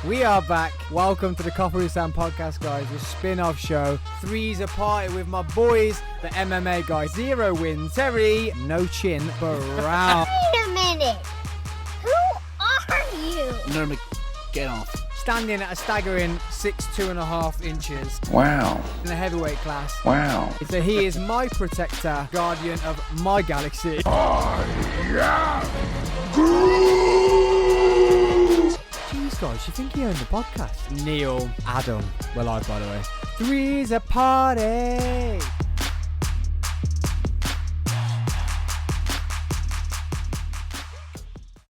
We are back. Welcome to the Coffee with Sam podcast, guys. The spin-off show. Three's a party with my boys, the MMA guys. 0 wins. Terry, no chin, Brown. Wait a minute. Who are you? Norman, get off. Standing at a staggering 6'2.5 inches. Wow. In the heavyweight class. Wow. So he is my protector, guardian of my galaxy. Jeez, guys, you think he owned the podcast? Neil, Adam. We're live, by the way. Three's a party.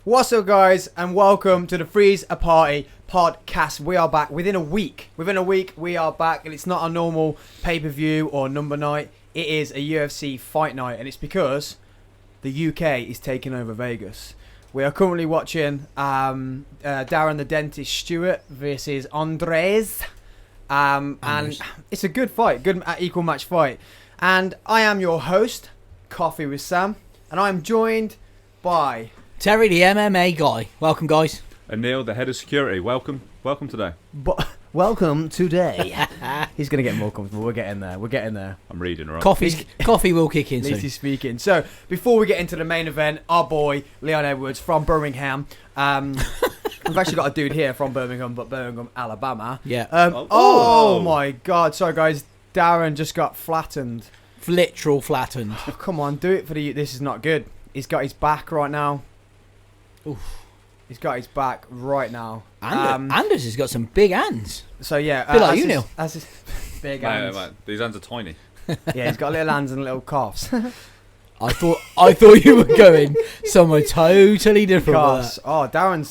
What's up, guys, and welcome to the Three's a Party podcast. We are back within a week. Within a week, we are back, and it's not a normal pay-per-view or number night. It is a UFC fight night, and it's because the UK is taking over Vegas. We are currently watching Darren the Dentist Stewart versus Andres. And it's a good fight, good equal match fight. And I am your host, Coffee with Sam, and I'm joined by Terry, the MMA guy. Welcome, guys. And Neil, the head of security. Welcome today. Welcome today. He's going to get more comfortable. We're getting there. I'm reading, right? Coffee will kick in At least soon. he's speaking. So, before we get into the main event, our boy, Leon Edwards from Birmingham. We've actually got a dude here from Birmingham, Alabama. Yeah. Oh my God. Sorry, guys. Darren just got flattened. Literal flattened. Oh, come on, do it for the... This is not good. He's got his back right now. Oof. He's got his back right now. Anders has got some big hands. So, yeah. Bit like you, Neil. As his big hands. Mate. These hands are tiny. Yeah, he's got little hands and little coughs. I thought you were going somewhere totally different. Coughs. Oh,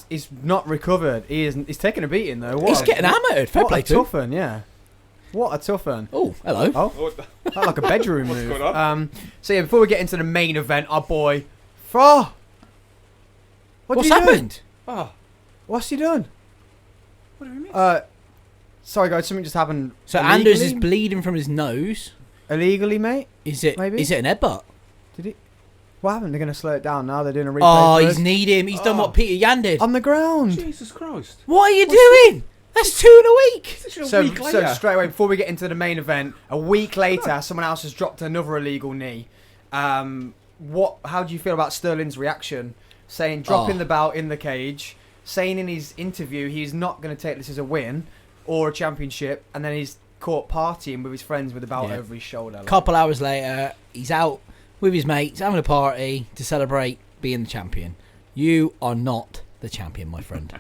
he's not recovered. He's taking a beating, though. He's getting hammered. Fair play to him. What a tough one, yeah. What a tough one. Oh, hello. Oh, that's like a bedroom What's move. going on? So, yeah, before we get into the main event, our boy, Fra. What's happened? Oh, What's he done? what do we miss? Sorry, guys, something just happened. So Anders is bleeding from his nose. Illegally, mate? Is it? Maybe? Is it an headbutt? Did he? What happened? They're going to slow it down now. They're doing a replay. Oh, first. he's kneed him. He's done what Peter Yan did. On the ground. Jesus Christ. What are you doing? That's 2 in a week. So straight away, before we get into the main event, a week later, someone else has dropped another illegal knee. How do you feel about Sterling's reaction? Saying dropping the belt in the cage, saying in his interview he's not going to take this as a win or a championship, and then he's caught partying with his friends with the belt over his shoulder. A couple hours later, he's out with his mates having a party to celebrate being the champion. You are not the champion, my friend.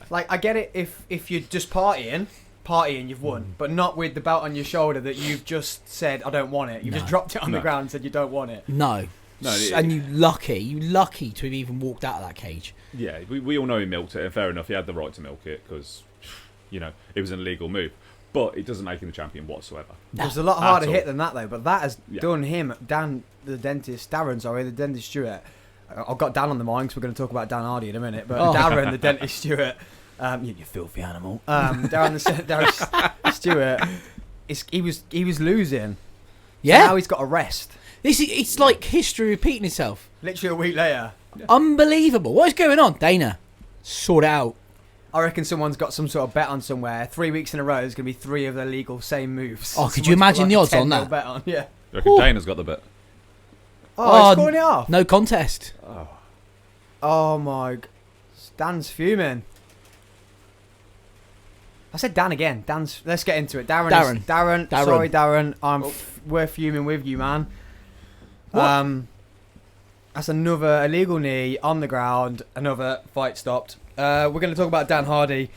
Like, I get it if you're just partying you've won, but not with the belt on your shoulder that you've just said I don't want it. You've just dropped it on the ground and said you don't want it. No. And you lucky to have even walked out of that cage. Yeah, we all know he milked it, and fair enough, he had the right to milk it because, it was an illegal move. But it doesn't make him the champion whatsoever. No. It was a lot harder hit than that, though, but that has done him, Darren the Dentist Stewart. I've got Dan on the mind because we're going to talk about Dan Hardy in a minute, but Darren the Dentist Stewart, you filthy animal. Darren Stewart, he was losing. Yeah. So now he's got a rest. It's like history repeating itself. Literally a week later. Unbelievable. What is going on? Dana, sort it out. I reckon someone's got some sort of bet on somewhere. 3 weeks in a row, there's going to be 3 of the legal same moves. Oh, could you imagine the odds on that? Bet on, yeah. I reckon Dana's got the bet. Oh, he's scoring it off. No contest. Oh my. Dan's fuming. I said Dan again. Let's get into it. Darren. Sorry, Darren. We're fuming with you, man. What? That's another illegal knee on the ground. Another fight stopped. We're going to talk about Dan Hardy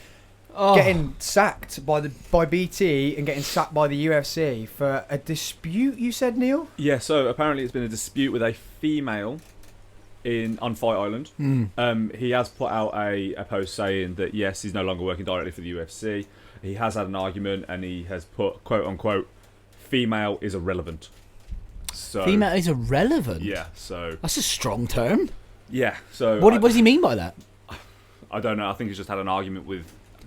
getting sacked by BT and getting sacked by the UFC for a dispute. You said, Neil? Yeah. So apparently, it's been a dispute with a female on Fight Island. He has put out a post saying that yes, he's no longer working directly for the UFC. He has had an argument and he has put quote unquote female is irrelevant. So female is irrelevant. Yeah, so that's a strong term. Yeah, so what does he mean by that? I don't know. I think he's just had an argument with.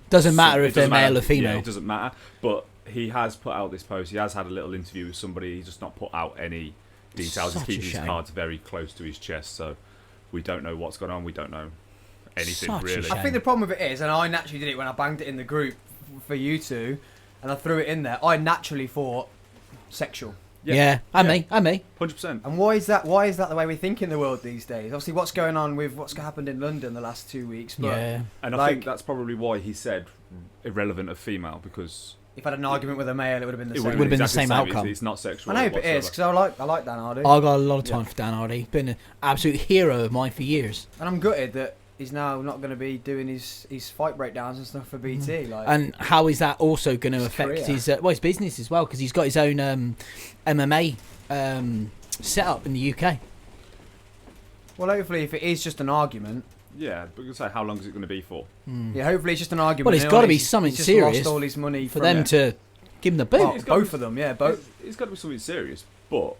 Doesn't matter if they're male or female. Yeah, it doesn't matter. But he has put out this post. He has had a little interview with somebody. He's just not put out any details. He's keeping his cards very close to his chest. So We don't know what's going on. We don't know anything Such a really. shame. I think the problem with it is, and I naturally did it when I banged it in the group for you two, and I threw it in there. I naturally thought sexual. Yeah, and me. 100%. And why is that? Why is that the way we think in the world these days? Obviously, what's going on with what's happened in London the last 2 weeks. But Yeah. And I think that's probably why he said irrelevant of female, because if I had an argument with a male, it would have been the it same. would have been the exactly same outcome. It's not sexual. I know, but it is whatsoever. because I like Dan Hardy, I got a lot of time for Dan Hardy. Been an absolute hero of mine for years. and I'm gutted that he's now not going to be doing his fight breakdowns and stuff for BT. Like, And how is that also going to His affect career. his business as well? Because he's got his own MMA set up in the UK. well, hopefully, if it is just an argument, Yeah, but you say how long is it going to be for? yeah, hopefully it's just an argument. Well, it's and got to be he's- something he's just serious Lost all his money for from them it. to give him the boot. Well, It's gotta both of them, yeah, both. It's got to be something serious. But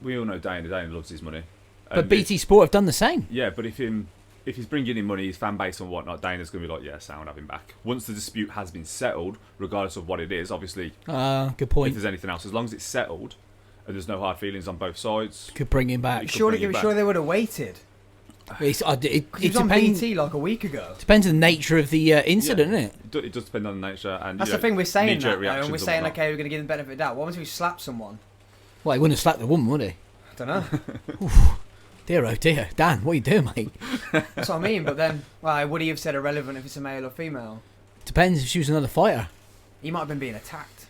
we all know Dana loves his money. But And BT Sport have done the same. Yeah, but if he's bringing in money, his fan base and whatnot, Dana's going to be like, yeah, sound, have him back. Once the dispute has been settled, regardless of what it is, obviously, Good if point. there's anything else, as long as it's settled and there's no hard feelings on both sides, Could bring him back. could Surely, bring it back. sure they would have waited. It 'Cause he was on depends. BT like a week ago. Depends on the nature of the incident, Yeah. innit? It does depend on the nature. And That's you the know, thing we're saying knee-jerk that, though, and reactions we're and saying, whatnot. okay, we're going to give them the benefit of the doubt. What if we slap someone? Well, he wouldn't have slapped the woman, would he? I don't know. Dear, oh dear. Dan, what are you doing, mate? That's what I mean. But then, well, would he have said irrelevant if it's a male or female? Depends if she was another fighter. He might have been being attacked.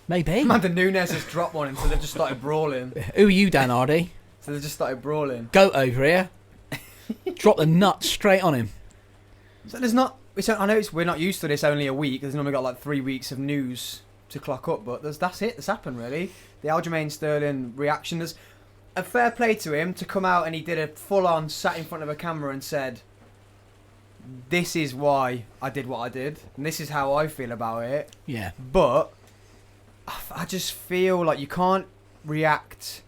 Maybe. Amanda Nunes has dropped one, and so they've just started brawling. Who are you, Dan Hardy? So they've just started brawling. Goat over here. Drop the nut straight on him. So there's not. I know we're not used to this. Only a week. There's normally got like 3 weeks of news to clock up, but that's it. That's happened really. The Aljamain Sterling reaction. There's a fair play to him to come out and he did a full-on sat in front of a camera and said, "This is why I did what I did, and this is how I feel about it." Yeah. But I just feel like you can't react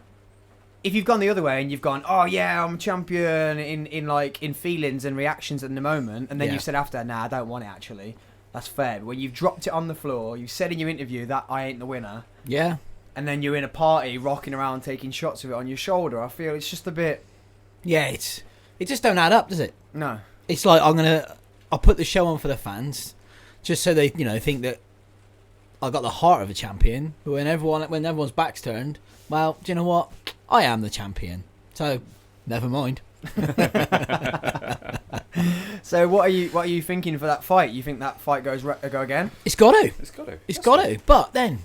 if you've gone the other way and you've gone, "Oh yeah, I'm champion," in feelings and reactions in the moment, and then Yeah. you've said after, "Nah, I don't want it actually." That's fair. But when you've dropped it on the floor, you said in your interview that I ain't the winner, Yeah. and then you're in a party rocking around taking shots of it on your shoulder. I feel it's just a bit Yeah, it just don't add up, does it? no. It's like I'll put the show on for the fans, just so they think that I got the heart of a champion. But when everyone's back's turned, well, do you know what? I am the champion. So, never mind. So what are you thinking for that fight? You think that fight go again? It's got to. It's got to. It's got to. But then,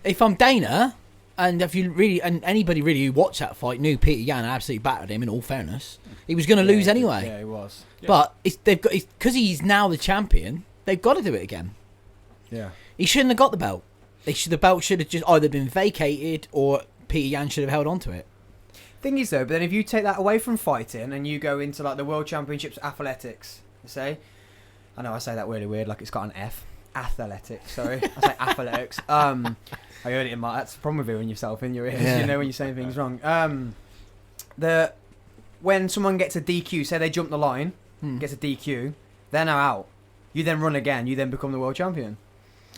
if I'm Dana, and if you really and anybody really who watched that fight knew Peter Yan absolutely battered him. In all fairness, he was going to lose anyway. Yeah, he was. Yeah. But because he's now the champion, they've got to do it again. Yeah. He shouldn't have got the belt. The belt should have just either been vacated or Peter Yan should have held on to it. Thing is though, but then if you take that away from fighting and you go into like the World Championships athletics, say, I know I say that really weird, like it's got an F. Athletics, sorry. I say athletics. I heard it in my. That's the problem with hearing yourself in your ears. Yeah. You know when you're saying things wrong. When someone gets a DQ, say they jump the line, gets a DQ, they're now out. You then run again. You then become the world champion.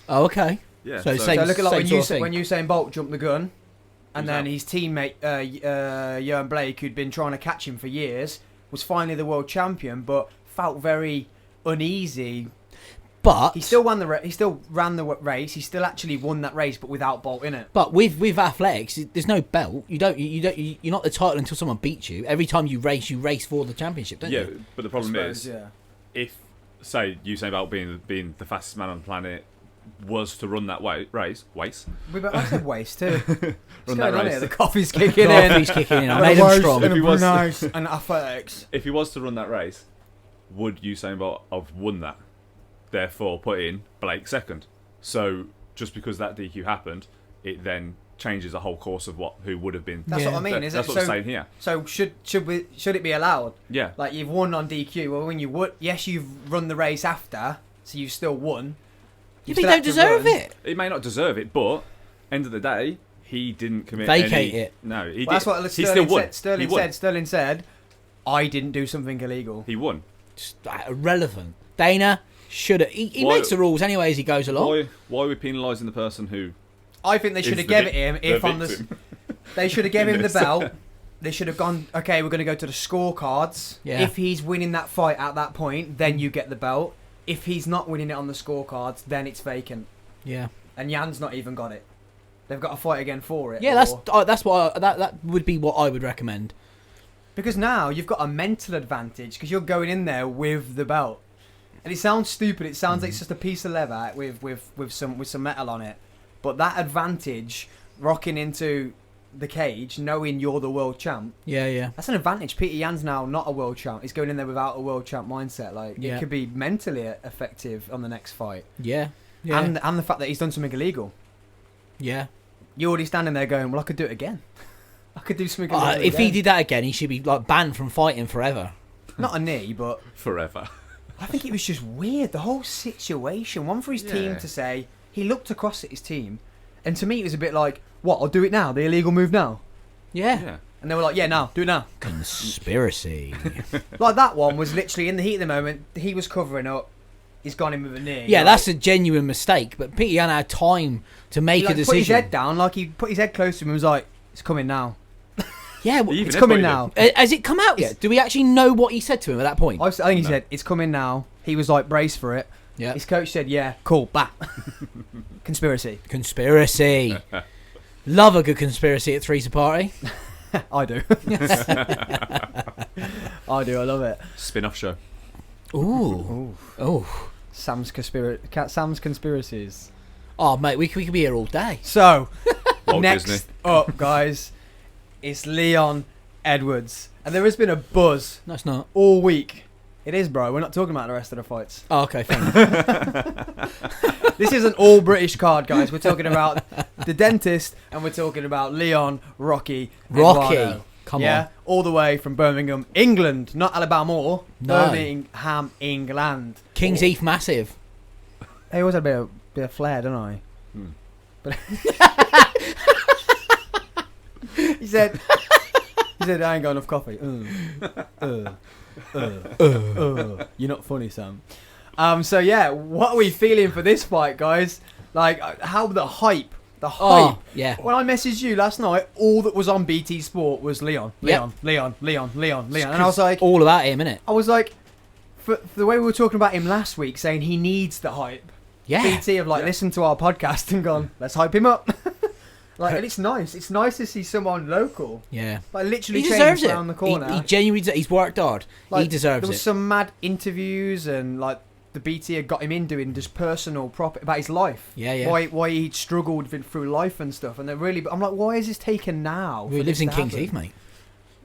Oh, okay. Yeah. So So look at like same sort of thing. when Usain Bolt jumped the gun, and Who's then out? his teammate Johan Blake, who'd been trying to catch him for years, was finally the world champion, but felt very uneasy. But He still won he still ran the race. He still actually won that race, but without Bolt in it. But with athletics, there's no belt. You're not the title until someone beats you. Every time you race for the championship, don't Yeah, you? but the problem I is, suppose, yeah. if say Usain Bolt being the fastest man on the planet was to run that race, I said waste too. What's run going that on race. here? The coffee's kicking in. Coffee's kicking in. I made him strong. If he was- nice and athletics. If he was to run that race, would Usain Bolt have won that? Therefore, put in Blake second. So just because that DQ happened, it then changes the whole course of who would have been. That's Yeah. what I mean. Is That's it what I'm saying here. So should it be allowed? Yeah. Like you've won on DQ. Well, when you would, yes, you've run the race after, so you've still won. You You've think still they had to deserve run. it? He may not deserve it, but end of the day, he didn't commit Vacate any... it. No, he Well, did. that's what He still won. Sterling He won. said. Sterling said, "I didn't do something illegal." He won. Just irrelevant. Dana should have. He Why- makes the rules anyway as he goes along. Why are we penalising the person who... I think they should is have the given vic- him the if on the. victim? They should have given him the Yes. belt they should have gone, okay, we're going to go to the scorecards. Yeah. If he's winning that fight at that point, then you get the belt. If he's not winning it on the scorecards, then it's vacant. Yeah. And Jan's not even got it. They've got to fight again for it. Yeah, that's what that would be what I would recommend. Because now you've got a mental advantage because you're going in there with the belt. And it sounds stupid. It sounds like it's just a piece of leather with some metal on it. But that advantage, rocking into the cage, knowing you're the world champ, Yeah. that's an advantage. Peter Yan's now not a world champ. He's going in there without a world champ mindset. Like Yeah. it could be mentally effective on the next fight. Yeah. And the fact that he's done something illegal. Yeah. You're already standing there going, well, I could do it again. I could do something illegal If he again. did that again, he should be like banned from fighting forever. Not a knee, but Forever. I think it was just weird. The whole situation. One for his team Yeah. to say, he looked across at his team. And to me, it was a bit like, what, I'll do it now? The illegal move now? Yeah. And they were like, yeah, now, do it now. Conspiracy. Like that one was literally in the heat of the moment. He was covering up. He's gone in with a knee. Yeah, like, that's a genuine mistake. But Peter Yan had time to make he, a like, decision. put his head down, like he put his head close to him and was like, it's coming now. Yeah, He even It's coming headbutted now. has it come out yet? Do we actually know what he said to him at that point? I think he No. said, it's coming now. He was like, brace for it. Yeah. His coach said, yeah, cool, bah. Conspiracy. Conspiracy. Love a good conspiracy at Three's a Party. I do. I do, I love it. Spin-off show. Ooh. Oh. Sam's conspiracies. Oh, mate, we could be here all day. So, Walt next Disney. up, guys, it's Leon Edwards. And there has been a buzz No, it's not. all week. It is, bro. We're not talking about the rest of the fights. Oh, okay, fair enough. This is an all-British card, guys. We're talking about the dentist, and we're talking about Leon Rocky Eduardo. Come Yeah, on. all the way from Birmingham, England, not Alabama. No. Birmingham, England. King's Heath massive. They always had a bit of flair, don't I? Hmm. But he said, I ain't got enough coffee. You're not funny, Sam. So yeah, what are we feeling for this fight, guys? Like, how the hype. Oh, yeah. When I messaged you last night, all that was on BT Sport was Leon. Yep. And I was like, All about him, innit? for the way we were talking about him last week, saying he needs the hype. Yeah. BT have listened to our podcast and gone, let's hype him up. And it's nice. It's nice to see someone local. Yeah. Like literally He deserves changed it. around the corner. He genuinely, he's worked hard. He deserves There was it. some mad interviews and the BT had got him in doing just personal about his life. Yeah. Why he'd struggled through life and stuff. And they're really, I'm like, why is this taken now? Well, for he lives this in to King's happen? Heath, mate.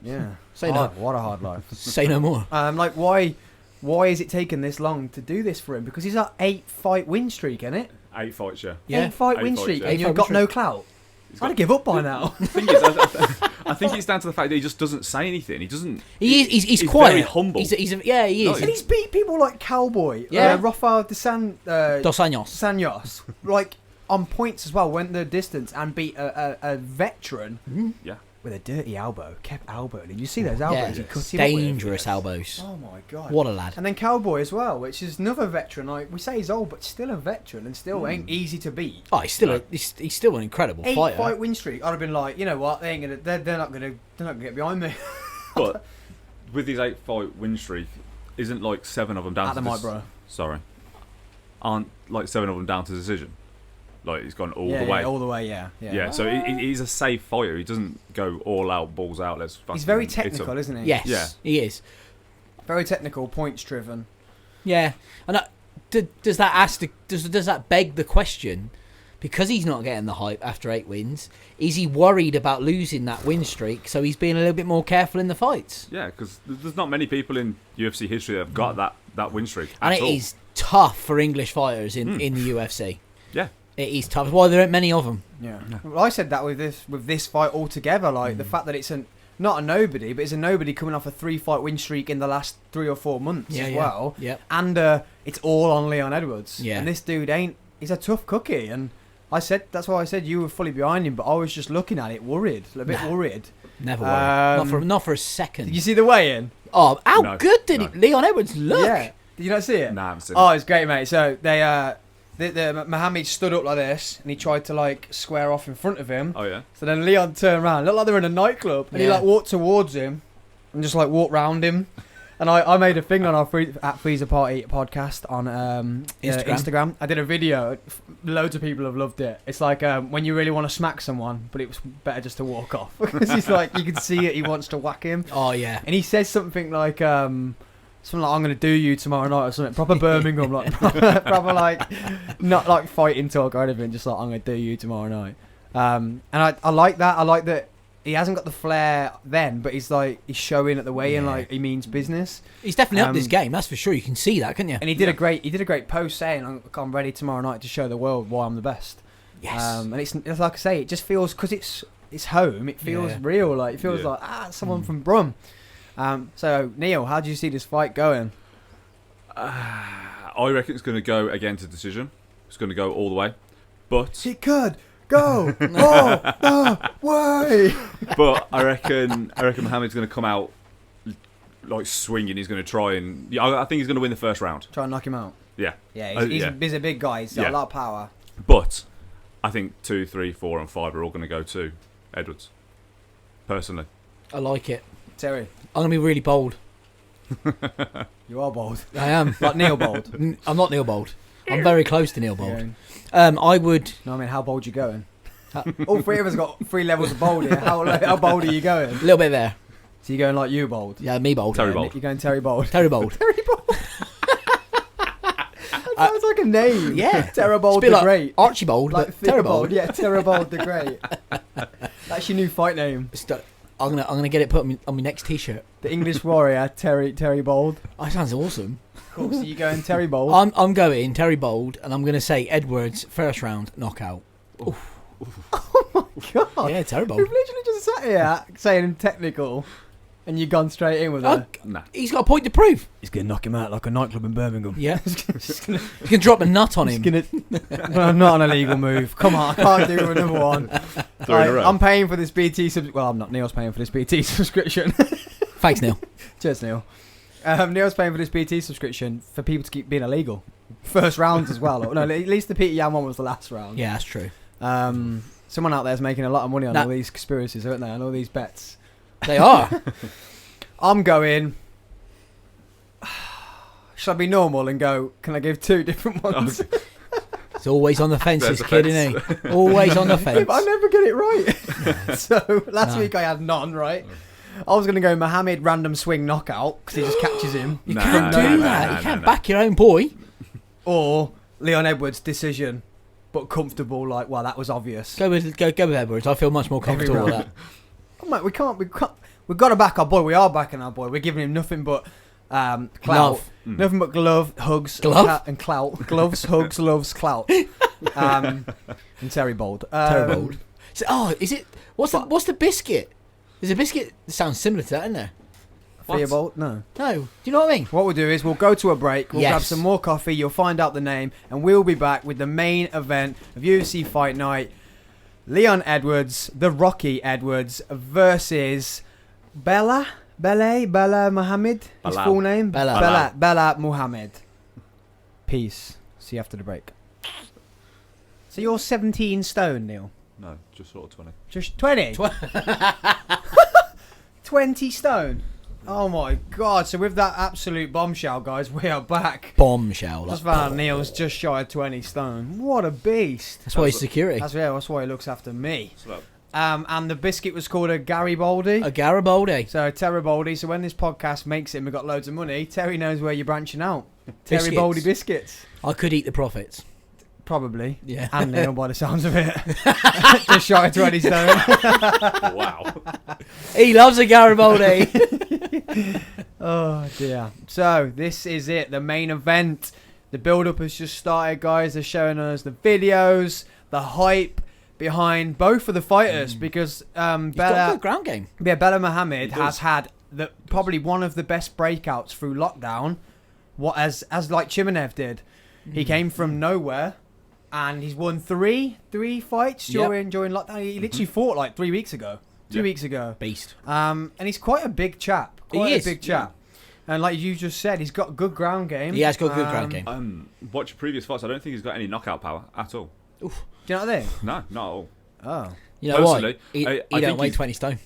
Yeah. Say no. What a hard life. Say no more. Like why is it taking this long to do this for him? Because he's at 8-fight win streak, isn't it? 8 fights, yeah. Yeah. 8-fight Eight win fights, streak, yeah. and you've 8-fight got win no clout. He's I'd got- give up by now. The thing is, I think it's down to the fact that he just doesn't say anything. He doesn't. He's He's quiet. very humble. He is. No, And he's beat people like Cowboy, Yeah. Rafael Dos Anjos. Anjos, like on points as well, went the distance and beat a veteran Yeah. with a dirty elbow, kept elbowing him. You see those elbows? Yeah. He cut him up with. Dangerous elbows. Oh my god! What a lad. And then Cowboy as well, which is another veteran. Like we say, he's old, but still a veteran, and still ain't easy to beat. Oh, he's still an incredible 8-fight fighter. win streak. I'd have been like, you know what? They're not gonna get behind me. But with his 8-fight win streak, isn't like 7 of them down At to the mic, bro. Sorry. Aren't like 7 of them down to decision? Like he's gone all the way. Yeah, all the way. Yeah. So he's a safe fighter. He doesn't go all out, balls out. He's very hit him. technical, isn't he? Yes, Yeah. he is. Very technical, points driven. Yeah, and does that beg the question? Because he's not getting the hype after 8 wins, is he worried about losing that win streak? So he's being a little bit more careful in the fights. Yeah, because there's not many people in UFC history that have got that win streak. And at it all. is tough for English fighters in the UFC. Yeah. It is tough. That's why there aren't many of them. Yeah. Well, I said that with this fight altogether, like the fact that it's not a nobody, but it's a nobody coming off a 3-fight win streak in the last 3 or 4 months as well. Yeah. And it's all on Leon Edwards. Yeah. And this dude he's a tough cookie. And that's why I said you were fully behind him, but I was just looking at it worried, a bit worried. Never worry. Um, Not for a second. Did you see the weigh-in? Oh, how No, good did no. Leon Edwards look? Yeah. Did you not see it? Nah, I haven't seen Oh, it. it's great, mate. So they Mohammed stood up like this, and he tried to like square off in front of him. Oh yeah. So then Leon turned around, looked like they were in a nightclub, and he Yeah. like walked towards him, and just like walked round him. And I made a thing on our Freezer Party podcast on Instagram. I did a video. Loads of people have loved it. It's like when you really want to smack someone, but it was better just to walk off. Because he's like, you can see it, he wants to whack him. Oh yeah. And he says something like, I'm going to do you tomorrow night or something. Proper Birmingham, like proper like, not like fighting talk or anything, just like, I'm going to do you tomorrow night. And I like that. I like that. He hasn't got the flair then, but he's showing at the weigh-in like he means business. He's definitely up this game, that's for sure. You can see that, can't you? And he did a great post saying, "I'm ready tomorrow night to show the world why I'm the best." Yes. And it's like I say, it just feels, because it's home. It feels real. Like it feels like someone from Brum. So Neil, how do you see this fight going? I reckon it's going to go again to decision. It's going to go all the way, but It could go all the way. but I reckon Mohammed's going to come out like swinging. He's going to try and I think he's going to win the first round. Try and knock him out. Yeah. Yeah, he's a big guy. He's got a lot of power. But I think 2, 3, 4, and 5 are all going to go to Edwards. Personally, I like it. Terry, I'm going to be really bold. you are bold. I am. Like Neil Bold. I'm not Neil Bold. I'm very close to Neil Bold. Yeah. I would... No, I mean, how bold you going? All three of us got 3 levels of bold here. How bold are you going? A little bit there. So you're going like you bold? Yeah, me bold. Terry Bold. You're going Terry Bold. Terry Bold. Terry Bold. That sounds like a name. Yeah. Terribold It's a bit the like Great. Archibald, Like but Terribold. Yeah, Terribold the Great. That's your new fight name. I'm gonna get it put on my next T-shirt. The English Warrior, Terry Bold. Oh, that sounds awesome. Cool. So you're going Terry Bold. I'm going Terry Bold, and I'm gonna say Edwards first round knockout. Oh my god. Yeah, Terry Bold. We've literally just sat here saying technical, and you've gone straight in with Oh, it. nah. He's got a point to prove. He's gonna knock him out like a nightclub in Birmingham. Yeah, He's gonna, you can drop a nut on him. well, not an illegal move. Come on, I can't do another one. 3 in a row. I'm paying for this BT well, I'm not. Neil's paying for this BT subscription. Thanks, Neil. Cheers, Neil. Neil's paying for this BT subscription for people to keep being illegal. First rounds as well. No, at least the Peter Yan one was the last round. Yeah, that's true. Someone out there's making a lot of money on all these conspiracies, aren't they? And all these bets. They are. I'm going. Should I be normal and go, can I give 2 different ones? He's always on the fence, There's this a kid, fence. isn't he? Always on the Yeah, fence. but I never get it right. So last week I had none right. I was going to go Mohammed random swing knockout because he just catches him. You Nah, can't nah, do nah, that. nah, You can't nah. back your own boy. Or Leon Edwards decision, but comfortable. Like, well, that was obvious. Go with Edwards. I feel much more comfortable with that. Oh, mate, we can't. We've got to back our boy. We are backing our boy. We're giving him nothing but clout. Love. Nothing but glove, hugs, Glove? and clout. Gloves, hugs, loves, clout. And Terry Bold. Terry Bold. So, is it? What's the biscuit? There's a biscuit that sounds similar to that, isn't there? Theobald? No. No. Do you know what I mean? What we'll do is we'll go to a break, we'll Yes. grab some more coffee, you'll find out the name, and we'll be back with the main event of UFC Fight Night. Leon Edwards, the Rocky Edwards, versus Belal Muhammad, his Belal. full name? Belal. Belal Muhammad. Peace. See you after the break. So you're 17 stone, Neil? No, just sort of 20. Just 20? 20 stone? Oh my god, so with that absolute bombshell, guys, we are back. Bombshell. Just found Neil's just shy of 20 stone. What a beast. That's why he's security. That's why he looks after me. So, And the biscuit was called a Garibaldi. A Garibaldi. So Terribaldi. So when this podcast makes it and we've got loads of money, Terry knows where you're branching out. Biscuits. Terribaldi biscuits. I could eat the profits. Probably. Yeah. And Neil by the sounds of it. Just shy of 20 stone. wow. He loves a Garibaldi. Oh dear. So this is it, the main event. The build-up has just started, guys. They're showing us the videos, the hype behind both of the fighters because He's got a Belal good ground game. Belal Muhammad He does. has had probably one of the best breakouts through lockdown. What as like Chimanev did. He came from nowhere. And he's won three fights during lockdown. He literally fought like 3 weeks ago. 2 weeks ago. Beast. And he's quite a big chap. Quite He a is, big chap. And like you just said, he's got good ground game. He has got good ground game. Watch your previous fights. I don't think he's got any knockout power at all. Oof. Do you know what I think? No, not at all. Oh. You know what? Personally, He I don't think weigh he's- 20 stone.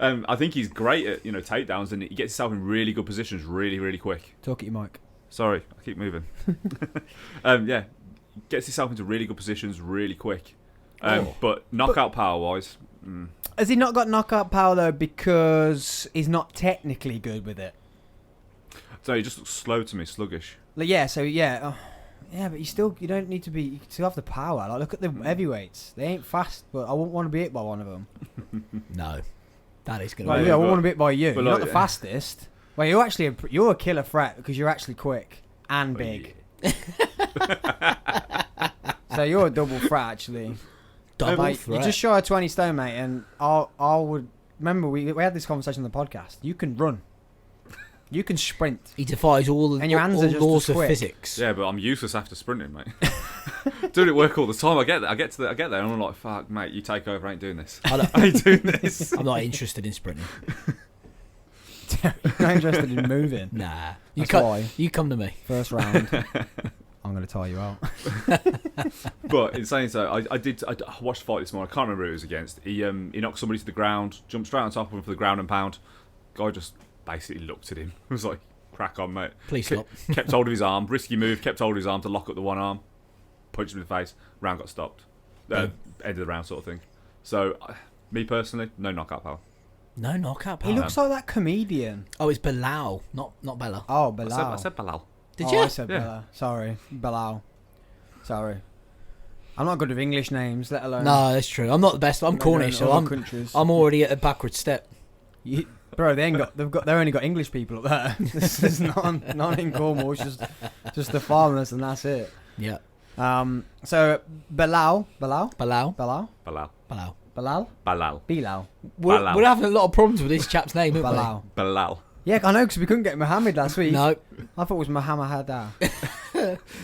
I think he's great at takedowns, and he gets himself in really good positions really, really quick. Talk at your mic. Sorry, I keep moving. Yeah, gets himself into really good positions really quick. But knockout power wise, Has he not got knockout power though because he's not technically good with it? so he just looks slow to me, sluggish. Like, yeah, so yeah. Yeah, but you don't need to be, you still have the power. Like, look at the heavyweights. They ain't fast, but I wouldn't want to be hit by one of them. No. That is going Well, to yeah, I but- wouldn't want to be hit by you. You're but not like- the fastest. Well, you're actually you're a killer threat because you're actually quick and big. So you're a double threat, actually. double Like, threat. you're just shy of 20 stone, mate, and I would... Remember, we had this conversation on the podcast. You can run. You can sprint. He defies all And your hands all are just laws as of quick. physics. Yeah, but I'm useless after sprinting, mate. Doing it work all the time. I get there, and I'm like, fuck, mate, you take over. I ain't doing this. I I ain't doing this. am not interested in sprinting. You're not interested in moving. Nah. You, That's why. you come to me. First round. I'm going to tie you out. But in saying so, I watched the fight this morning. I can't remember who it was against. He knocked somebody to the ground, jumped straight on top of him for the ground and pound. Guy just basically looked at him. Was like, crack on, mate. Please stop. Kept hold of his arm. Risky move. Kept hold of his arm to lock up the one arm. Punched him in the face. Round got stopped. End of the round sort of thing. So, me personally, no knockout power. No knockout power. He looks like that comedian. Oh, it's Belal, not Bella. Oh, Belal. I said Belal. Did Oh, you? I said Yeah. Belal. Sorry. Belal. Sorry. I'm not good with English names, let alone... No, that's true. I'm not the best. I'm let Cornish, so alone I'm other countries. I'm already at a backward step. Bro, they've only got English people up there. There's none in Cornwall. It's just the farmers, and that's it. Yeah. So Belal. Belal. Belal. Bilal. Belal. We're having a lot of problems with this chap's name, aren't Belal. Belal. Yeah, I know, because we couldn't get Mohammed last we? week. No. I thought it was Mohammed.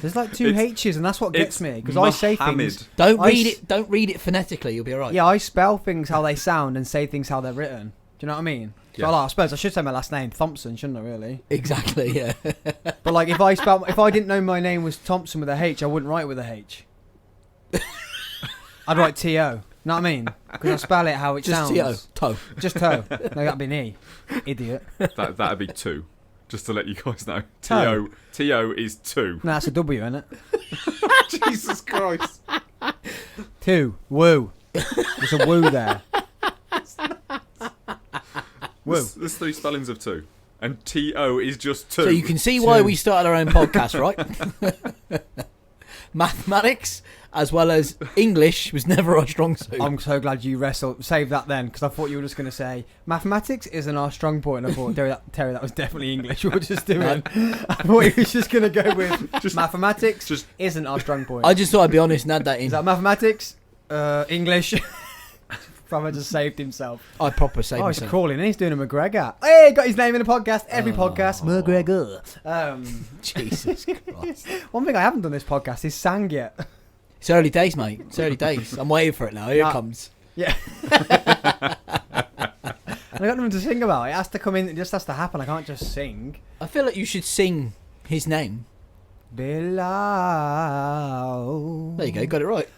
There's like two It's- H's, and that's what gets It's me, because I say Mohammed. things. Don't I read s- it. Don't read it phonetically. You'll be alright. Yeah, I spell things how they sound and say things how they're written. Do you know what I mean? So Yeah. like, I suppose I should say my last name Thompson, shouldn't I? Really? Exactly. Yeah. But like, if I didn't know my name was Thompson with a H, I wouldn't write it with a H. I'd write T-O. Know what I mean? Because I spell it how it Just sounds. Toe. Just toe. No, that'd be an E. Idiot. That'd be 2. Just to let you guys know. Toe. T-O is 2. No, that's a W, isn't it? Jesus Christ. 2. Woo. There's a woo there. Woo. There's 3 spellings of 2. And T-O is just 2. So you can see why Two. we started our own podcast, right? Mathematics as well as English was never our strong suit. I'm so glad you saved that then, because I thought you were just going to say mathematics isn't our strong point. And I thought, Terry, that was definitely English. We were just doing. I thought he was just going to go with mathematics isn't our strong point. I just thought I'd be honest and add that in. Is that mathematics? English? Brother just saved himself. I proper saved Oh, he's myself. crawling in. He's doing a McGregor. Hey, got his name in the podcast. Every podcast. McGregor. Jesus Christ. One thing I haven't done this podcast is sang yet. It's early days, mate. It's early days. I'm waiting for it now. Here it Nah. comes. Yeah. And I got nothing to sing about. It has to come in. It just has to happen. I can't just sing. I feel like you should sing his name. Belal. There you go. Got it right.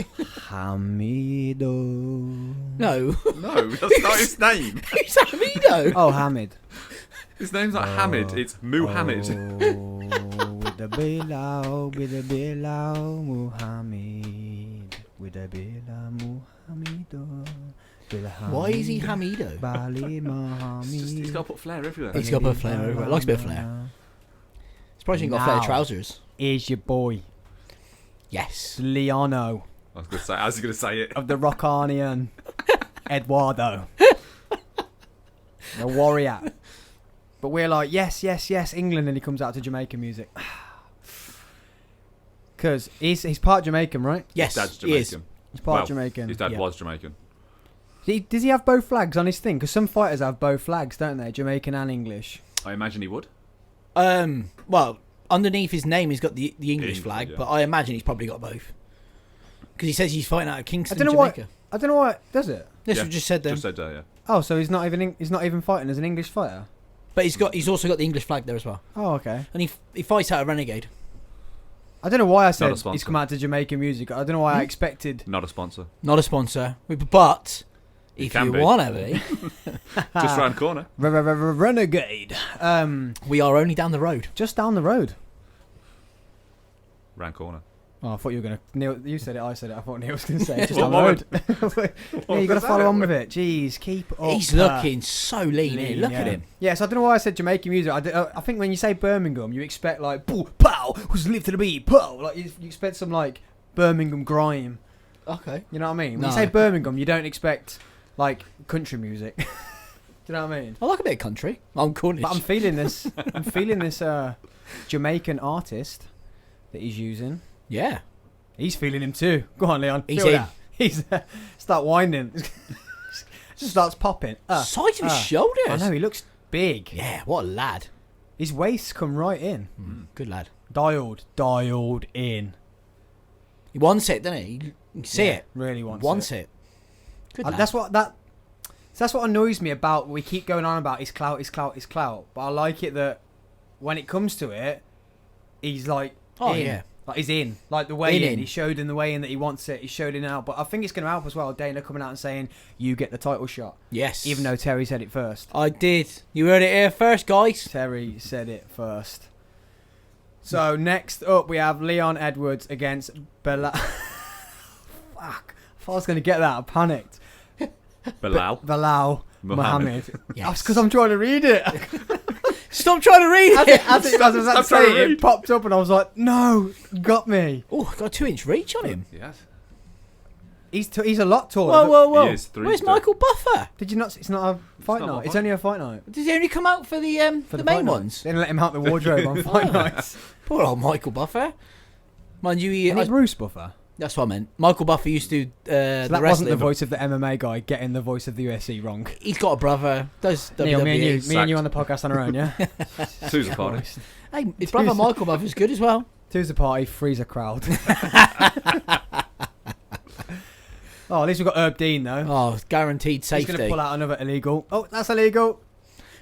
Hamido. No. No, that's not his name. Who's Hamido? Oh, Hamid. His name's not Hamid, it's Muhammad. With the Belal, with the Belal, Muhammad. With the Belal, Muhammido. Why is he Hamido? Bali Muhammad. He's got to put flair everywhere. He's got to put flair everywhere. Likes a bit of flair. Surprised you got flair Now. trousers. Is your boy, Yes. Leono I was going to say it. of the Rockanian, Eduardo. The warrior. But we're like, yes, England, and he comes out to Jamaican music. Because he's part Jamaican, right? Yes. His dad's he is. Jamaican. He's part Well, Jamaican. His dad Yeah. was Jamaican. Does he have both flags on his thing? Because some fighters have both flags, don't they? Jamaican and English. I imagine he would. Well, underneath his name, he's got the English English, flag, yeah. but I imagine he's probably got both. Because he says he's fighting out of Kingston, I don't know Jamaica. I don't know why. Does it? Yes, Yeah, we just said then. Just said that, yeah. Oh, so he's not even fighting as an English fighter. But he's also got the English flag there as well, Oh, okay. and he fights out a renegade. I don't know why I Not a said sponsor. he's come out to Jamaican music. I don't know why I expected. Not a sponsor. Not a sponsor, but if can you be. want to be, Just round the corner. Renegade. we are only down the road. Just down the road. Round corner. Oh, I thought you were gonna. Neil, you said it. I said it. I thought Neil was gonna say it. Just What down the road. Yeah, you got to was follow that? on with it. Jeez, keep up. He's looking so lean. lean, Look yeah. at him. Yeah, so I don't know why I said Jamaican music. I think when you say Birmingham, you expect like "Boo, pow, who's live to the beat, pow." Like you expect some like Birmingham grime. Okay. You know what I mean? When No. you say Birmingham, you don't expect like country music. Do you know what I mean? I like a bit of country. I'm Cornish. But I'm feeling this. I'm feeling this Jamaican artist that he's using. Yeah. He's feeling him too. Go on, Leon. He's Feel in. that. He's start winding. Just starts popping. Size of his shoulders. I know he looks big. Yeah, what a lad. His waist's come right in. Good lad. Dialed in. He wants it, doesn't he? You can see Yeah, it. Really wants Wants it. it. Good lad. That's what annoys me about. We keep going on about his clout. But I like it that when it comes to it, he's like, Oh, in. yeah. Like he's in. Like the way in. In. He showed in the way in that he wants it. He showed it out. But I think it's going to help as well. Dana coming out and saying, "You get the title shot," Yes. even though Terry said it first. I did. You heard it here first, guys. Terry said it first. So next up we have Leon Edwards against Belal. Fuck! I thought I was going to get that. I panicked. Belal. Belal Muhammad. Muhammad. Yes. That's because I'm trying to read it. Stop trying to read it. As I was about to Stop trying say to it, read. it popped up and I was like, no, got me. Oh, got a 2-inch reach on him. Yes. He's a lot taller. Whoa, whoa, whoa. He is 3 Where's foot. Michael Buffer? Did you not? It's not a fight not night. my It's fight. only a fight night. Did he only come out for the For the fight main night. ones? They didn't let him out the wardrobe on fight nights. Poor old Michael Buffer. Mind you, And Bruce Buffer. that's what I meant. Michael Buffer used to So the that wasn't wrestling. the voice of the MMA guy getting the voice of the UFC wrong. He's got a brother. Does Neil, WWE. me and you Sacked. on the podcast on our own, yeah? Two's a party. Christ. Hey, his brother Michael Buffer's good as well. Two's a party, three's a crowd. Oh, at least we've got Herb Dean though. Oh, guaranteed He's safety. going to pull out another illegal. Oh, that's illegal.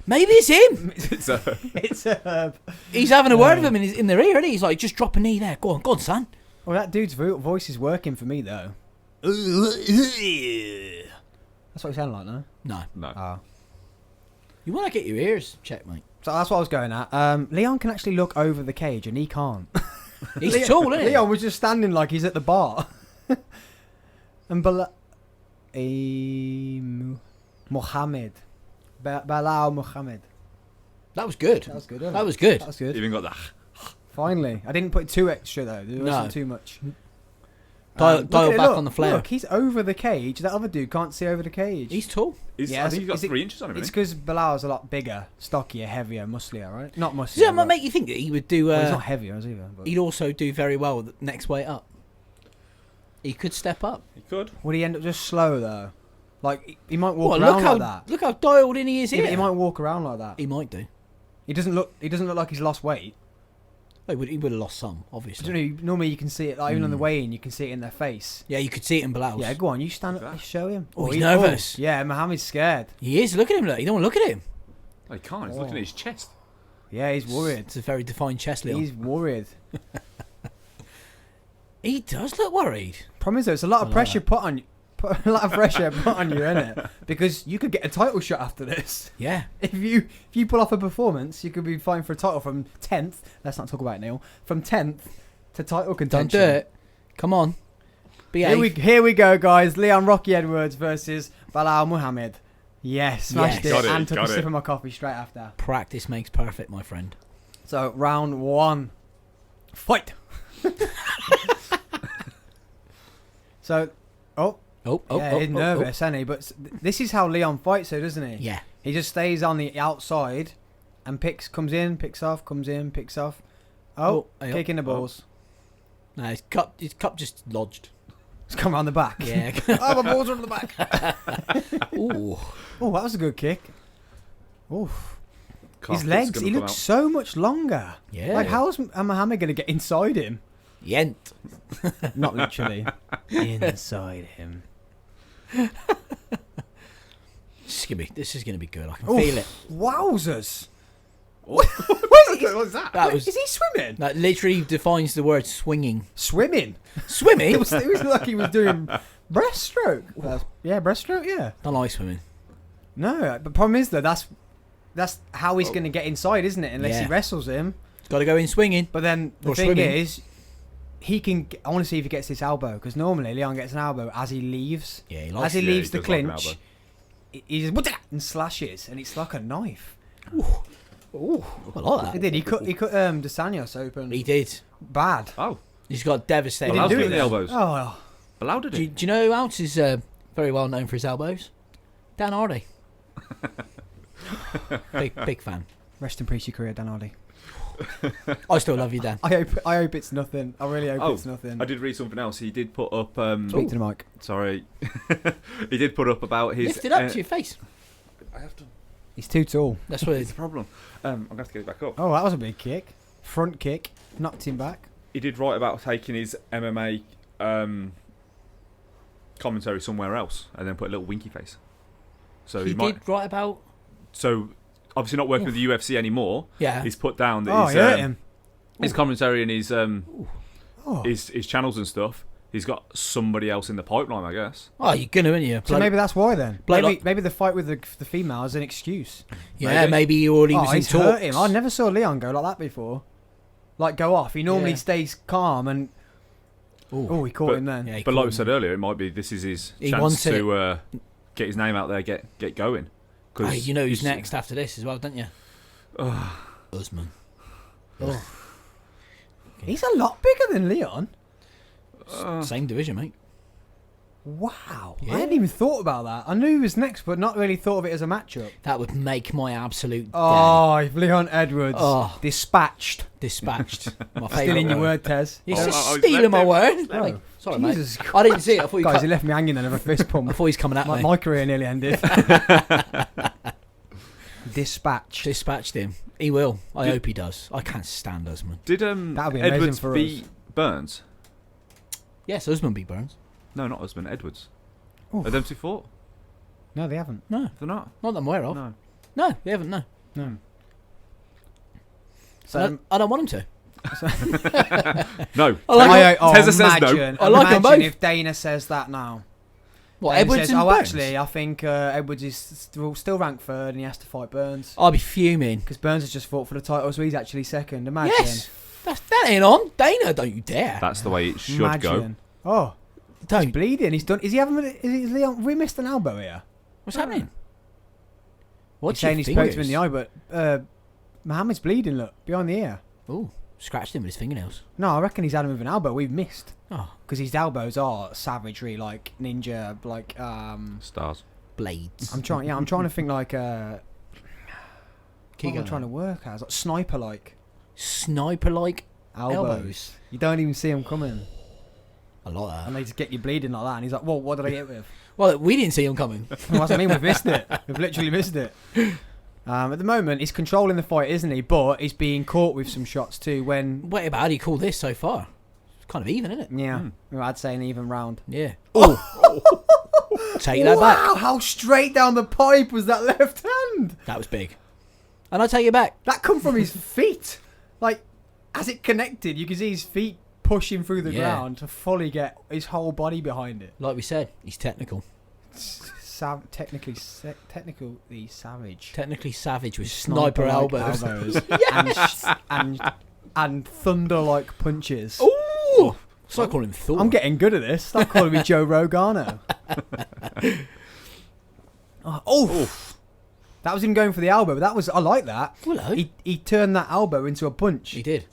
Maybe it's him. It's a, It's Herb. He's having a word with him in their ear, isn't he? He's like, just drop a knee there. Go on, son. Well, that dude's voice is working for me though. That's what he sounded like, no? No. no. Oh. You want to get your ears checked, mate. So that's what I was going at. Leon can actually look over the cage and he can't. He's tall, isn't he? Leon was just standing like he's at the bar. And Muhammad. Belal Muhammad. That was good. That was good, wasn't That it? was good. That was good. Even got that. Finally. I didn't put too extra though. There wasn't No. too much. Dial Look back at it, on the flare. Look, he's over the cage. That other dude can't see over the cage. He's tall. Yeah, I think he's got is it- 3 inches on him. It's Isn't because Belal's a lot bigger, stockier, heavier, musclier, right? Not musclier. Does that but- make you think that he would do? well, he's not heavier as either. But He'd also do very well with the next way up. He could step up. he? He could. would he end up just slow though? Like he might walk Well, around look how like that. look how dialed in he is Yeah, here. but he might walk around like that. He might do. He doesn't look. He doesn't look like he's lost weight. He would have lost some, obviously. Normally you can see it. Like, even on the weigh-in, you can see it in their face. Yeah, you could see it in Belal's. Yeah, go on. You stand up. Yeah. Show him. Oh, he's he- nervous. Yeah, Mohammed's scared. He is. Look at him. Look. You don't want to look at him. No, he can't. He's looking at his chest. Yeah, he's worried. It's a very defined chest, Leon. He's worried. He does look worried. Problem is, though, it's a lot of like pressure put on you. A lot of pressure put on you, isn't it? Because you could get a title shot after this. Yeah. If you pull off a performance, you could be fighting for a title from 10th. Let's not talk about it, Neil. From 10th to title Don't contention. do it. Come on. Behave. Here we go, guys. Leon Rocky Edwards versus Belal Muhammad. Yes, smashed Yes. it, Got it, and took a got sip it. of my coffee straight after. Practice makes perfect, my friend. So round one, fight. So, Oh, yeah, he's nervous, isn't he? But this is how Leon fights, though, doesn't he? Yeah. He just stays on the outside and comes in, picks off, comes in, picks off. Oh, hey, kicking the balls. No, his cup just lodged. It's come around the back. Yeah. Oh, my balls are on the back. Ooh. Oh, that was a good kick. Oof. His Carpet's legs, gonna he come looks out. so much longer. Yeah. Like, how's Muhammad going to get inside him? Yent. Not literally. Inside him. This is gonna be good. I can Oof. feel it. Wowzers. What's that? That was- Is he swimming? That literally defines the word swinging. Swimming. Swimming? It was like he was doing breaststroke. Yeah, breaststroke. Yeah. I like swimming. No, but the problem is though that's how he's going to get inside, isn't it? Unless he Yeah. wrestles him. Got to go in swinging. But then the Or thing swimming. is, he can. I want to see if he gets this elbow because normally Leon gets an elbow as he leaves. Yeah, he As likes he Yeah, leaves he the does like an clinch, elbow. he just and slashes, and it's like a knife. Ooh, I like that. He did. He cut Desanios open. He did. Bad. Oh, He's got devastating. He didn't Belal's do it getting the then. elbows. Oh, Belal did Do, it. do you know who else is very well known for his elbows? Dan Hardy. big fan. rest in peace your career, Dan Hardy. I still love you, Dan. I hope it's nothing. I really hope Oh, it's nothing. I did read something else. He did put up. Speak to the mic. Sorry, he did put up about his. Lift it up to your face. I have to. He's too tall. That's what it It's is. the problem. I'm gonna have to get it back up. Oh, that was a big kick. Front kick. Knocked him back. He did write about taking his MMA commentary somewhere else, and then put a little winky face. So He he might. did write about. So obviously not working with the UFC anymore. Yeah. He's put down that Oh, his, you hurt him. his commentary and his Oh. his channels and stuff. He's got somebody else in the pipeline, I guess. Oh, you're gonna, aren't you? So maybe that's why then. Blood- Maybe the fight with the female is an excuse. Yeah, maybe he already was in he's hurt talks. him. I never saw Leon go like that before. Like go off. He normally Yeah. stays calm and Ooh. he caught But- him then. Yeah, he But like caught we said him. earlier, it might be this is his He chance wanted to get his name out there, get going. Oh, you know who's he's- next after this as well, don't you? Usman. Oh, He's a lot bigger than Leon. same division, mate. Wow. Yeah. I hadn't even thought about that. I knew he was next, but not really thought of it as a matchup. That would make my absolute day. Oh, if Leon Edwards Oh. dispatched. Dispatched. My Still favourite in your word. word, Tez. He's Oh, just oh, he's stealing my left word. Oh. Like, sorry, Jesus mate. I didn't see it. I thought he, Guys, he left me hanging and have a fist I pump. thought he was coming at me. My career nearly ended. Dispatched. Dispatched him. He will. I Did- hope he does. I can't stand Usman. Did That'd be amazing Edwards for beat us. Burns? Yes, Usman beat Burns. No, not Usman. Edwards. Oof. Are them two fought? No, they haven't. No, They're not. not that I'm aware of. No. No, they haven't. No, No. I don't want him to. No. I like. Tezza says no. imagine, I like 'em imagine both. if Dana says that now. What, Dana Edwards says, and oh, Burns? actually, I think Edwards is still ranked third and he has to fight Burns. I'll be fuming. Because Burns has just fought for the title, so he's actually second. Imagine. Yes, that ain't on. Dana, don't you dare. That's the way it should go. Imagine. Oh, he's Don't. bleeding. He's done. Is he having? Is Leon? We missed an elbow here. What's happening? He's What's saying your he spoke to him in the fingers? eye, but Mohammed's bleeding. Look behind the ear. Ooh, scratched him with his fingernails. No, I reckon he's had him with an elbow. We've missed Oh, because his elbows are savagery, like ninja, like Stars. blades. I'm trying. Yeah, I'm trying to think like Keep what am I going. trying to work as like sniper like Sniper-like elbows. elbows. You don't even see them coming, I like that. and they just get you bleeding like that. And he's like, "Whoa, what did I get with?" Well, we didn't see him coming. That's what I mean. We've missed it. We've literally missed it. At the moment, he's controlling the fight, isn't he? But he's being caught with some shots too. When Wait, but how do you call this so far? It's kind of even, isn't it? yeah, well, I'd say an even round. Yeah. Oh! Take that back. Wow, how straight down the pipe was that left hand? That was big. And I take it back. That come from his feet. Like, as it connected, you could see his feet pushing through the Yeah. ground to fully get his whole body behind it. Like we said, he's technical. Technically savage. Technically savage with sniper elbows. and thunder-like punches. Ooh! So I call him Thor. I'm getting good at this. Stop calling me Joe Rogano. Oh, that was him going for the elbow. But that was I like that. Hello. He turned that elbow into a punch. He did.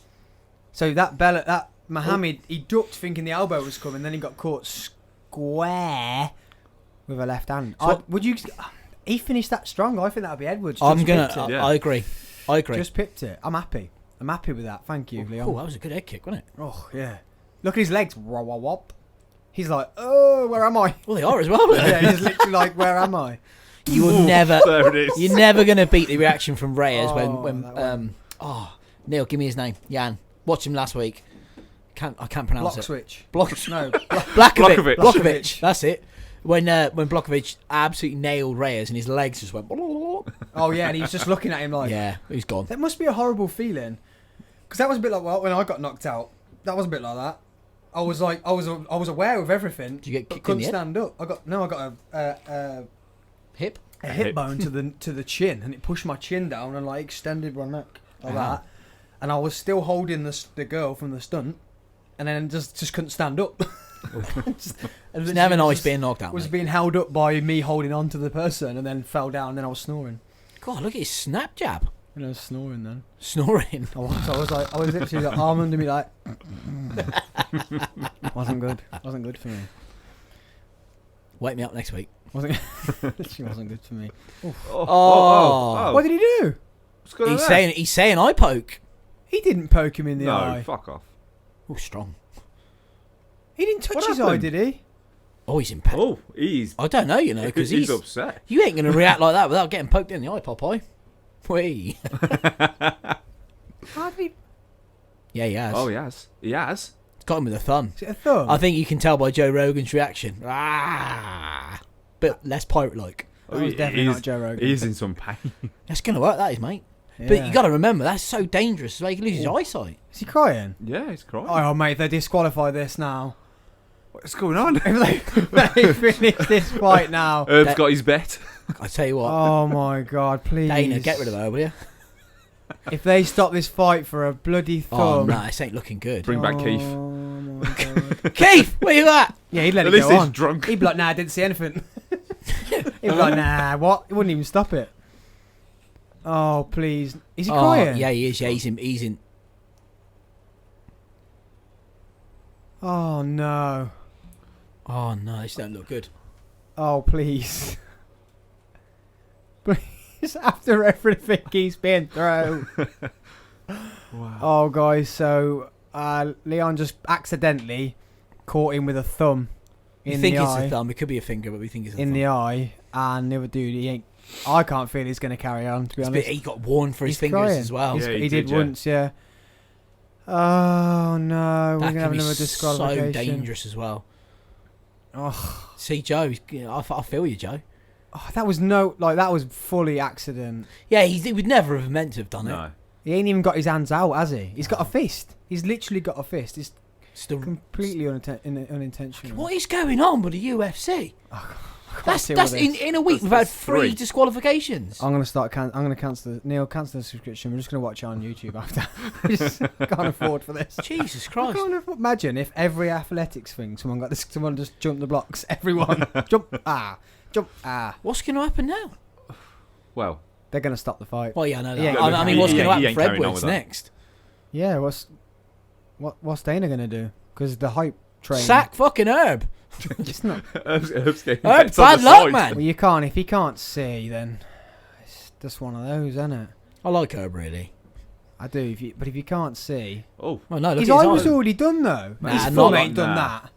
So that Mohammed, he ducked thinking the elbow was coming, then he got caught square with a left hand. So- He finished that strong. I think that would be Edwards. I'm Just gonna. pipped it. Yeah. I agree. I agree. Just pipped it. I'm happy. I'm happy with that. Thank you, Leon. Oh, that was a good head kick, wasn't it? Oh yeah. Look at his legs. Wah, wah, wop. He's like, oh, where am I? Well, they are as well. Yeah, he's literally like, where am I? You will never. There it is. You're never gonna beat the reaction from Reyes when that one. Neil, give me his name. Jan. Watched him last week. I can't pronounce Block it. switch. Block. No. Blakovic. Blakovic. That's it. When Blakovic absolutely nailed Reyes and his legs just went. Oh yeah, and he was just looking at him like, Yeah, he's gone. that must be a horrible feeling. Because that was a bit like, well, when I got knocked out, that was a bit like that. I was like, I was aware of everything. Did you get but kicked in couldn't the head? stand up. I got Hip? a hip bone to the chin, and it pushed my chin down and like extended my neck like that. And I was still holding the girl from the stunt, and then just couldn't stand up. It's never nice being knocked out. Was Mate. being held up by me holding on to the person, and then fell down, and then I was snoring. God, look at his snap jab. And I was snoring then. Snoring. I was literally like arm under me like. Wasn't good. Wasn't good for me. Wake me up next week. She wasn't good for me. Oh. What did he do? What's going on He's there? saying I poke. He didn't poke him in the No, eye. fuck off. Oh, strong. He didn't touch What his happened? eye, did he? Oh, he's in pain. Oh, he's I don't know, because he's upset. You ain't going to react like that without getting poked in the eye, Popeye. Wee. How did he? Yeah, he has. Oh, he has. He has. Got him with a thumb. Is it a thumb? I think you can tell by Joe Rogan's reaction. Ah, bit less pirate-like. That was definitely not Joe Rogan. He's in some pain. That's going to work, that is, mate. Yeah. But you got to remember, that's so dangerous. Like, he can lose his eyesight. Is he crying? Yeah, he's crying. Oh, mate, if they disqualify this now. What's going on? If they finish this fight now. Herb's got his bet. I tell you what, Oh my God! Please. Dana, get rid of her, will you? If they stop this fight for a bloody thumb. Oh, no, this ain't looking good. Bring back Keith. Oh my God. Keith, where you at? Yeah, he'd let At it least go he's on. drunk. He'd be like, nah, I didn't see anything. He'd be like, nah, what? He wouldn't even stop it. Oh, please. Is he crying? Yeah, he is. Yeah, he's in. Oh, no. Oh, no, this don't look good. Oh, please. Please, after everything he's been through. Wow. Oh, guys, so Leon just accidentally caught him with a thumb You in think the it's eye. a thumb. It could be a finger, but we think it's a In thumb. the eye, and the other dude, he ain't. I can't feel he's going to carry on, to be honest. He got warned for his He's fingers crying. as well. Yeah, he he did did, yeah. once, yeah. Oh, no. We're That going to have can be another so disqualification. dangerous as well. Oh, See, Joe, I feel you, Joe. that was fully accident. Yeah, he would never have meant to have done it. No. He ain't even got his hands out, has he? He's got a fist. He's literally got a fist. It's Still, completely unintentional. what is going on with the UFC? That's deal with this. in a week we've had That's three three. disqualifications. I'm gonna cancel the subscription. We're just gonna watch it on YouTube after. We just can't afford for this. Jesus I Christ! can't afford. Imagine if every athletics thing someone just jumped the blocks. Everyone jump ah. What's going to happen now? Well, They're gonna stop the fight. Well, yeah, I know that. Yeah, I mean, what's he going to happen ain't for carrying on Edwards with that. next? Yeah, what's Dana gonna do? Because the hype train. Sack fucking Herb. It's not. Herb's getting Herb, bets on bad the luck, side. man. Well, you can't. If he can't see, then it's just one of those, isn't it? I like Herb really. I do. But if you can't see, Oh, Well, no, look his at eye his was eye. already done though. Nah, His not thumb like ain't done that. that.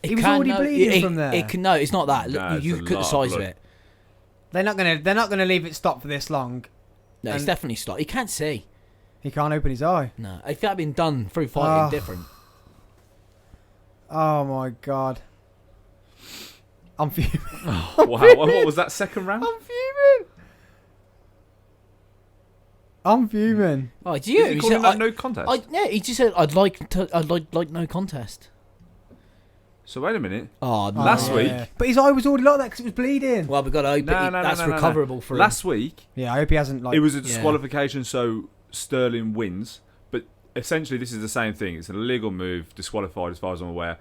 It He was can, already no, bleeding from there. No, it's not that. No, it's You a could the lot of size of blood. it. They're not gonna leave it stop for this long. No, it's And- definitely stopped. He can't see. He can't open his eye. No, if that had been done through fighting, Oh. different. Oh my God. I'm fuming. wow. What was that second round? I'm fuming. Oh, do you? Is he He calling said, that no contest? yeah, he just said, I'd like no contest. So wait a minute. Oh, no. Last week- But his eye was already like that because it was bleeding. Well, we've got to hope that's recoverable for him. Last week, Yeah, I hope he hasn't like. it was a disqualification, so Sterling wins. But essentially, this is the same thing. It's an illegal move, disqualified as far as I'm aware.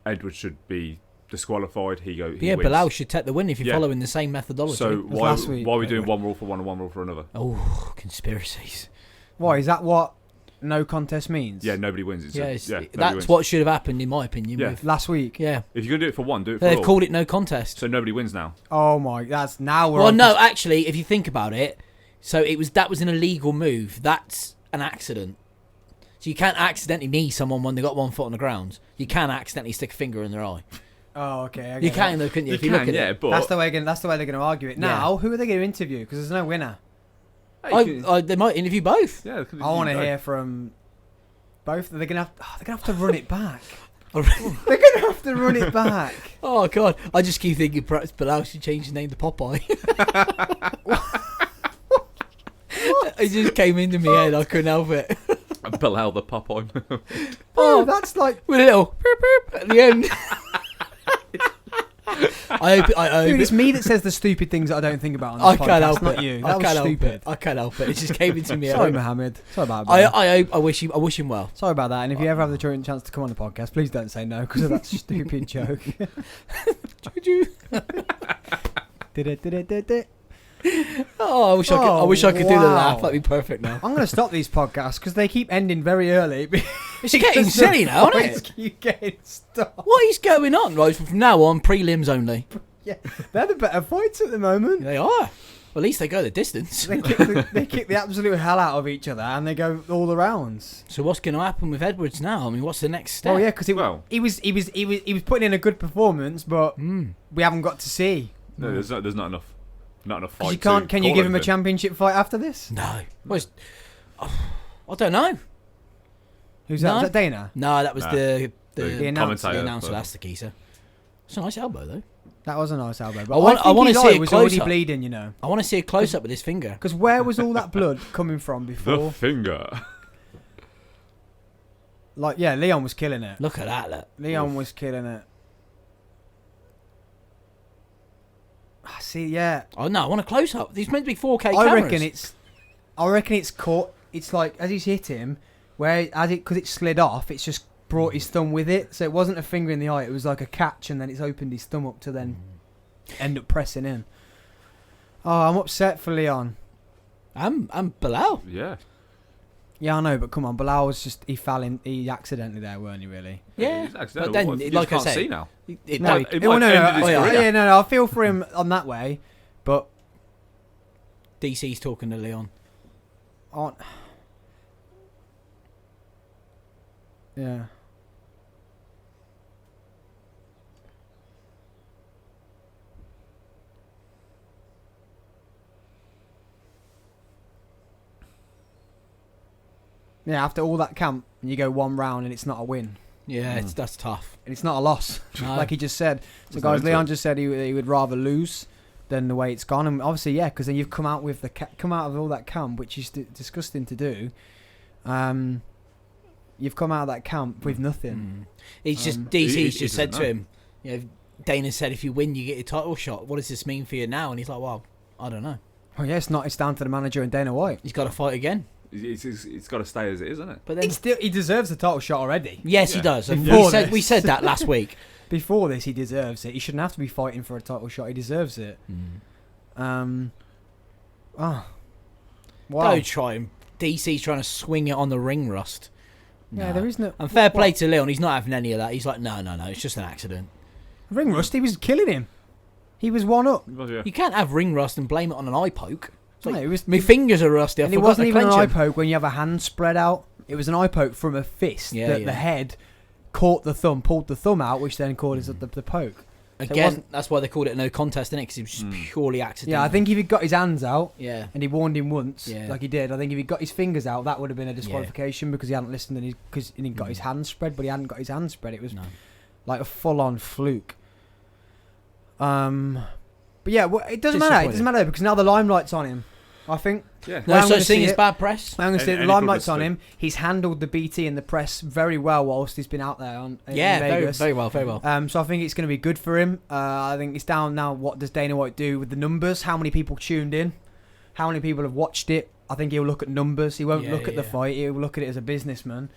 Edwards should be disqualified. He Yeah, wins. Belal should take the win if you're Yeah. following the same methodology. So was why last week. are we doing one rule for one and one rule for another? Oh, conspiracies. Why is that? What no contest means? Yeah, nobody wins. Nobody That's wins. what should have happened, in my opinion. Yeah. with- Last week. yeah. If you're gonna do it for one, do it for They've all. called it no contest. So nobody wins now. Oh my. That's now we're. Well, on no, to- actually, if you think about it, so that was an illegal move. That's an accident. So you can't accidentally knee someone when they got one foot on the ground. You can accidentally stick a finger in their eye. Oh, okay. I You get can, that. though, couldn't you? You if you can, look at yeah, it. but That's the way they're going to argue it. Yeah. Now, who are they going to interview? Because there's no winner. Hey, They might interview both. yeah, I want to hear from both. They're going to have to run it back. They're going to have to run it back. Oh, God. I just keep thinking perhaps Belal should change his name to Popeye. It just came into my head. I couldn't help it. Belal the Popeye. Oh, that's like. With a little boop, boop at the end. I hope. Dude, it's me that says the stupid things that I don't think about on I this can't podcast, help not it. you. I That can't was help stupid. it. I can't help it. It just came into me. Sorry, Mohammed. Sorry about that. I wish him well. Sorry about that. And if you ever have the chance to come on the podcast, please don't say no because of that stupid joke. Did Oh, I wish I could do the wow. laugh. That'd be perfect now. I'm going to stop these podcasts because they keep ending very early. It's getting silly now, isn't it? Keep getting stopped. What is going on? Right, from now on, prelims only. Yeah, they're the better fights at the moment. They are. Well, at least they go the distance. They kick the absolute hell out of each other and they go all the rounds. So what's going to happen with Edwards now? I mean, what's the next step? Oh yeah, because he was putting in a good performance, but we haven't got to see. No, there's not enough. Not enough fight. Can you give him a championship fight after this? No. I don't know. Who's that? No. Was that Dana? No, that was the announcer. The announcer. That's the geezer. It's a nice elbow though. That was a nice elbow. But I want to see it was close already up. bleeding, you know. I want to see a close up with his finger. Because where was all that blood coming from before? The finger. Like, yeah, Leon was killing it. Look at that. Look. Leon was killing it. I see, yeah. Oh no, I want a close up. These meant to be 4K I cameras. reckon it's caught. It's like as he's hit him, because it slid off. It's just brought his thumb with it, so it wasn't a finger in the eye. It was like a catch, and then it's opened his thumb up to then end up pressing in. Oh, I'm upset for Leon. I'm Belal. Yeah. Yeah, I know, but come on, Belal was he accidentally there, weren't he? Really? Yeah, It's accidental. but then, What, you like just I can't say, see now. It No, might- no, I feel for him on that way, but DC's talking to Leon. Yeah. Yeah, after all that camp, and you go one round and it's not a win. Yeah, that's tough. And it's not a loss, No. like he just said. So, It's guys, not Leon just said he would rather lose than the way it's gone. And obviously, yeah, because then you've come out with come out of all that camp, which is disgusting to do. You've come out of that camp with nothing. He's just DC's just said to him, you know, Dana said if you win, you get your title shot. What does this mean for you now? And he's like, well, I don't know. Oh yeah, it's not. It's down to the manager and Dana White. He's got to fight again. It's got to stay as it is, isn't it? But then, He deserves the title shot already. yes, he Yeah. does. And Before we said that last week. Before this, he deserves it. He shouldn't have to be fighting for a title shot. He deserves it. Oh. Wow. Don't try him. DC's trying to swing it on the ring rust. Yeah, No. there is no. And fair play to Leon. He's not having any of that. He's like, no, it's just an accident. Ring rust. He was killing him. He was one up. Well, yeah. You can't have ring rust and blame it on an eye poke. It's like, No, it was. my fingers are rusty. I And it forgot wasn't to even an clench eye 'em. poke when you have a hand spread out. It was an eye poke from a fist Yeah, that yeah. the head caught the thumb, pulled the thumb out, which then caused the poke. Again, wasn't- that's why they called it no contest, innit? Because it was just purely accidental. Yeah, I think if he'd got his hands out Yeah. and he warned him once, Yeah. like he did, I think if he got his fingers out, that would have been a disqualification because he hadn't listened and he got his hands spread, but he hadn't got his hands spread. It was No. like a full-on fluke. But yeah, well, it doesn't matter. It Disappointing. doesn't matter because now the limelight's on him. I think. Yeah. Well, No I'm gonna such thing see as it. bad press. I'm going to say the Any limelight's on publicity. him. He's handled the BT and the press very well whilst he's been out there in Yeah, very, Vegas. very well, very well. So I think it's going to be good for him. I think it's down now. What does Dana White do with the numbers? How many people tuned in? How many people have watched it? I think he'll look at numbers. He won't Yeah, look at the yeah. fight. He'll look at it as a businessman.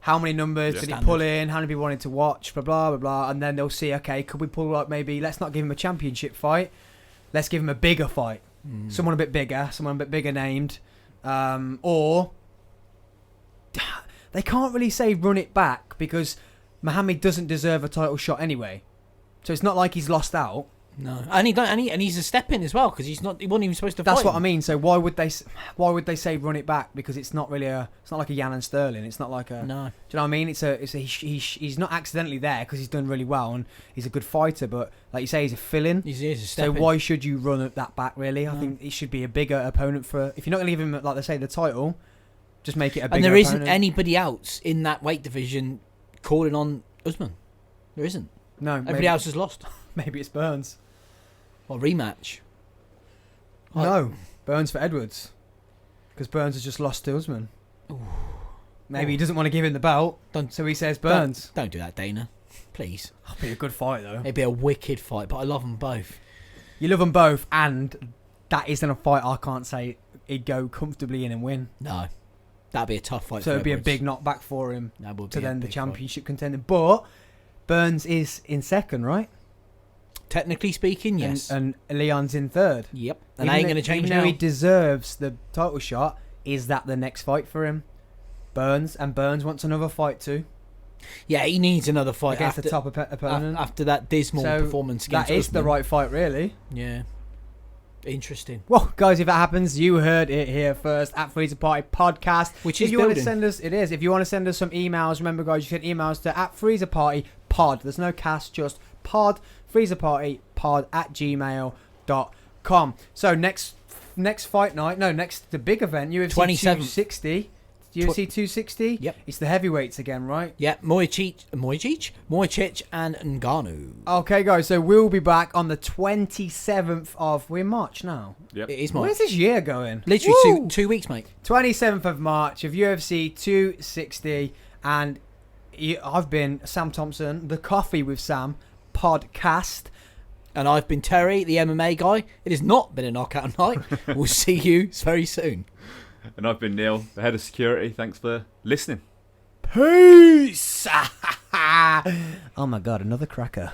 How many numbers Yeah. did he Standard. pull in? How many people wanted to watch? Blah blah blah blah. And then they'll see. Okay, could we pull up? Maybe let's not give him a championship fight. Let's give him a bigger fight. Someone a bit bigger named. Or they can't really say run it back because Muhammad doesn't deserve a title shot anyway. So it's not like he's lost out. No, and he's a step in as well because he wasn't even supposed to. That's fight what I him. mean. So why would they say run it back? Because it's not really it's not like a Jan and Sterling. It's not like a. No, Do you know what I mean? He's not accidentally there because he's done really well and he's a good fighter. But like you say, he's a fill-in. he's a step So in. why should you run that back? Really, I No. think it should be a bigger opponent for. If you're not going to give him, like they say, the title, just make it a bigger. And there isn't opponent. anybody else in that weight division calling on Usman. There isn't. No, Everybody else has lost. Maybe it's Burns. Or rematch. No, Burns for Edwards. Because Burns has just lost to Usman. Maybe he doesn't want to give him the belt, so he says Burns. Don't do that, Dana. Please. That'd be a good fight, though. It'd be a wicked fight, but I love them both. You love them both, and that isn't a fight I can't say he'd go comfortably in and win. No. That'd be a tough fight. So for it'd be a Edwards. big knockback for him That would to be a then the big championship contender. But Burns is in second, right? fight. Technically speaking, yes. And Leon's in third. Yep. And that ain't going to change even now. though he deserves the title shot, is that the next fight for him? Burns wants another fight too. Yeah, he needs another fight Against after, the top opponent. after that dismal So performance against that is the Usman. right fight, really. Yeah. Interesting. Well, guys, if that happens, you heard it here first at Freezer Party Podcast. Which if is you want to building. send us, it is. If you want to send us some emails, remember, guys, you can email us to at Freezer Party Pod. There's no cast, just pod. Freezer Party Pod at gmail.com. So next fight night, the big event, UFC 27th. 260. UFC 260. Yep. It's the heavyweights again, right? Yeah, Moicic and Ngannou. Okay, guys. So we'll be back on the 27th of. We're in March now. Yep. It is March. Where's this year going? Literally Woo! 2 weeks, mate. 27th of March of UFC 260, and I've been Sam Thompson, the Coffee with Sam podcast. And I've been Terry, the MMA guy. It has not been a knockout night. We'll see you very soon. And I've been Neil, the head of security. Thanks for listening. Peace! Oh my god, another cracker.